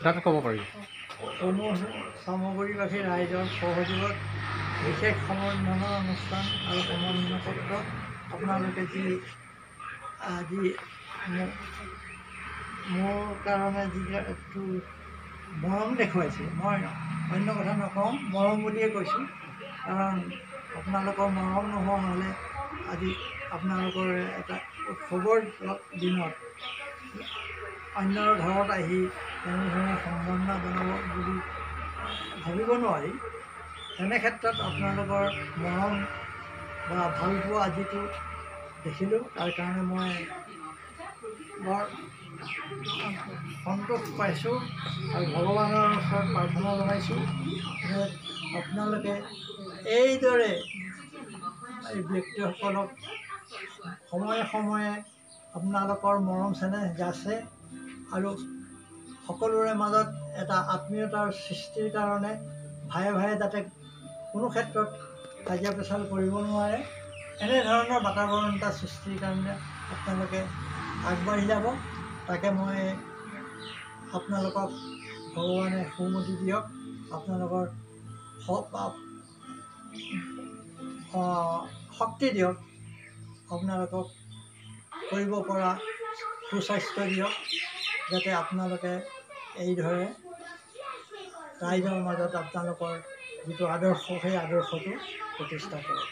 তাত ক'ব পাৰি। চামগুৰিবাসী ৰাইজৰ সহযোগত বিশেষ সমন্বয়নৰ অনুষ্ঠান আৰু সমন্বয় পত্ৰ আপোনালোকে যি আজি মোৰ কাৰণে যিটো মৰম দেখুৱাইছে, মই অন্য কথা নকওঁ, মৰম বুলিয়ে কৈছোঁ। কাৰণ আপোনালোকৰ মৰম নোহোৱা হ'লে আজি আপোনালোকৰ এটা উৎসৱৰ দিনত অন্যৰ ঘৰত আহি তেনেধৰণে সম্বৰ্ধনা জনাব বুলি ভাবিব নোৱাৰি। তেনে ক্ষেত্ৰত আপোনালোকৰ মৰম বা ভালপোৱা আজিটো দেখিলোঁ, তাৰ কাৰণে মই বৰ সন্তোষ পাইছোঁ আৰু ভগৱানৰ ওচৰত প্ৰাৰ্থনা জনাইছোঁ যে আপোনালোকে এইদৰে এই ব্যক্তিসকলক সময়ে সময়ে আপোনালোকৰ মৰম চেনেহ যাচে আৰু সকলোৰে মাজত এটা আত্মীয়তাৰ সৃষ্টিৰ কাৰণে ভায়ে ভায়ে যাতে কোনো ক্ষেত্ৰত কাজিয়া পেচাল কৰিব নোৱাৰে, এনেধৰণৰ বাতাবৰণ এটা সৃষ্টিৰ কাৰণে আপোনালোকে আগবাঢ়ি যাব। তাকে মই আপোনালোকক ভগৱানে সুমতি দিয়ক, আপোনালোকৰ শক্তি দিয়ক, আপোনালোকক কৰিব পৰা সুস্বাস্থ্য দিয়ক, যাতে আপোনালোকে এইদৰে ৰাইজৰ মাজত আপোনালোকৰ যিটো আদৰ্শ সেই আদৰ্শটো প্ৰতিষ্ঠা কৰে।